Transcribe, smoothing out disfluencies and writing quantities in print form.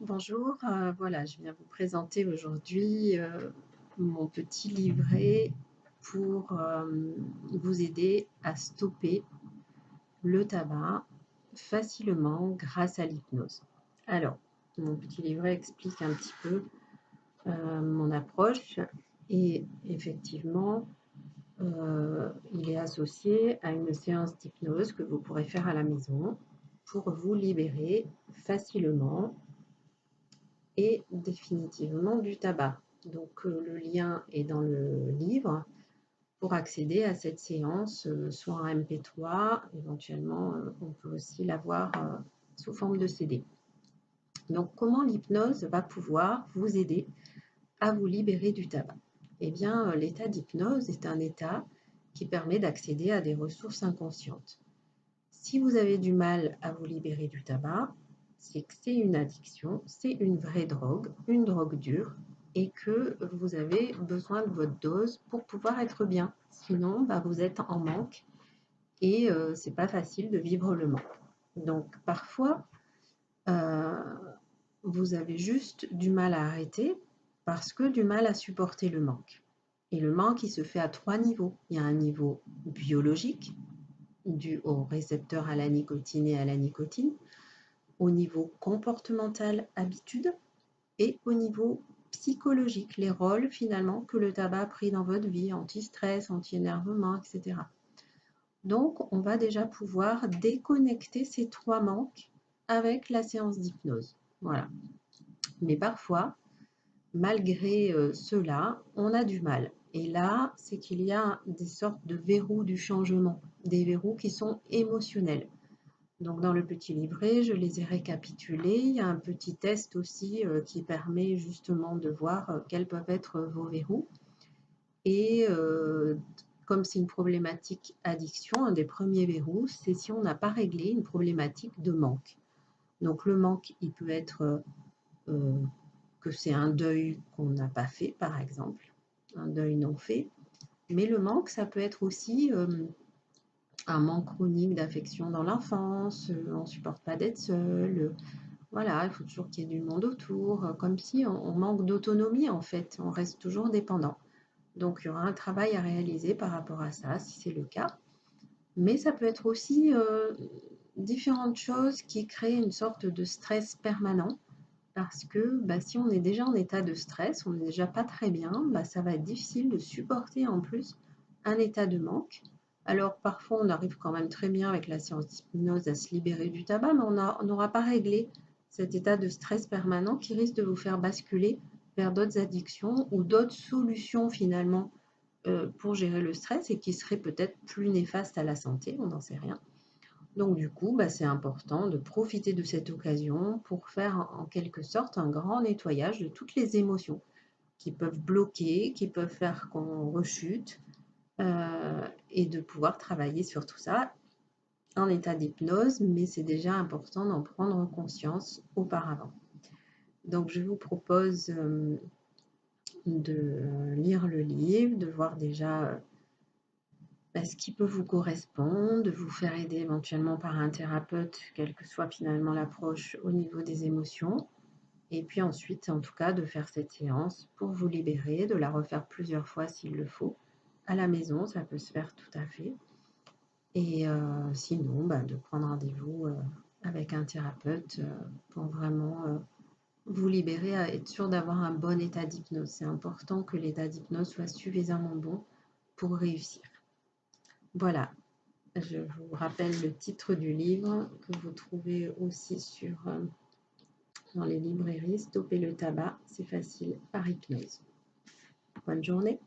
Bonjour, voilà, je viens vous présenter aujourd'hui mon petit livret pour vous aider à stopper le tabac facilement grâce à l'hypnose. Alors, mon petit livret explique un petit peu mon approche et effectivement, il est associé à une séance d'hypnose que vous pourrez faire à la maison pour vous libérer facilement et définitivement du tabac. Donc le lien est dans le livre pour accéder à cette séance, soit en MP3, éventuellement on peut aussi l'avoir sous forme de CD. Donc comment l'hypnose va pouvoir vous aider à vous libérer du tabac? Eh bien l'état d'hypnose est un état qui permet d'accéder à des ressources inconscientes. Si vous avez du mal à vous libérer du tabac, c'est que c'est une addiction, c'est une vraie drogue, une drogue dure, et que vous avez besoin de votre dose pour pouvoir être bien. Sinon, vous êtes en manque et c'est pas facile de vivre le manque. Donc parfois, euh, vous avez juste du mal à arrêter parce que du mal à supporter le manque. Et le manque, il se fait à trois niveaux. Il y a un niveau biologique, dû au récepteur à la nicotine et à la nicotine, au niveau comportemental, habitude, et au niveau psychologique, les rôles finalement que le tabac a pris dans votre vie, anti-stress, anti-énervement, etc. Donc, on va déjà pouvoir déconnecter ces trois manques avec la séance d'hypnose. Voilà. Mais parfois, malgré cela, on a du mal. Et là, c'est qu'il y a des sortes de verrous du changement, des verrous qui sont émotionnels. Donc dans le petit livret, je les ai récapitulés. Il y a un petit test aussi qui permet justement de voir quels peuvent être vos verrous. Et comme c'est une problématique addiction, un des premiers verrous, c'est si on n'a pas réglé une problématique de manque. Donc le manque, il peut être euh, que c'est un deuil qu'on n'a pas fait, par exemple, un deuil non fait. Mais le manque, ça peut être aussi un manque chronique d'affection dans l'enfance, on ne supporte pas d'être seul, voilà, il faut toujours qu'il y ait du monde autour, comme si on manque d'autonomie en fait, on reste toujours dépendant. Donc il y aura un travail à réaliser par rapport à ça, si c'est le cas. Mais ça peut être aussi différentes choses qui créent une sorte de stress permanent, parce que si on est déjà en état de stress, on n'est déjà pas très bien, ça va être difficile de supporter en plus un état de manque. Alors parfois on arrive quand même très bien avec la séance d'hypnose à se libérer du tabac, mais on n'aura pas réglé cet état de stress permanent qui risque de vous faire basculer vers d'autres addictions ou d'autres solutions finalement pour gérer le stress et qui seraient peut-être plus néfastes à la santé, on n'en sait rien. Donc du coup, c'est important de profiter de cette occasion pour faire en quelque sorte un grand nettoyage de toutes les émotions qui peuvent bloquer, qui peuvent faire qu'on rechute, et de pouvoir travailler sur tout ça en état d'hypnose, mais c'est déjà important d'en prendre conscience auparavant. Donc je vous propose de lire le livre, de voir déjà ce qui peut vous correspondre, de vous faire aider éventuellement par un thérapeute, quelle que soit finalement l'approche au niveau des émotions. Et puis ensuite, en tout cas, de faire cette séance pour vous libérer, de la refaire plusieurs fois s'il le faut. À la maison, ça peut se faire tout à fait. Et sinon, de prendre rendez-vous avec un thérapeute pour vraiment vous libérer, à être sûr d'avoir un bon état d'hypnose. C'est important que l'état d'hypnose soit suffisamment bon pour réussir. Voilà, je vous rappelle le titre du livre que vous trouvez aussi dans les librairies. Stopper le tabac, c'est facile par hypnose. Bonne journée.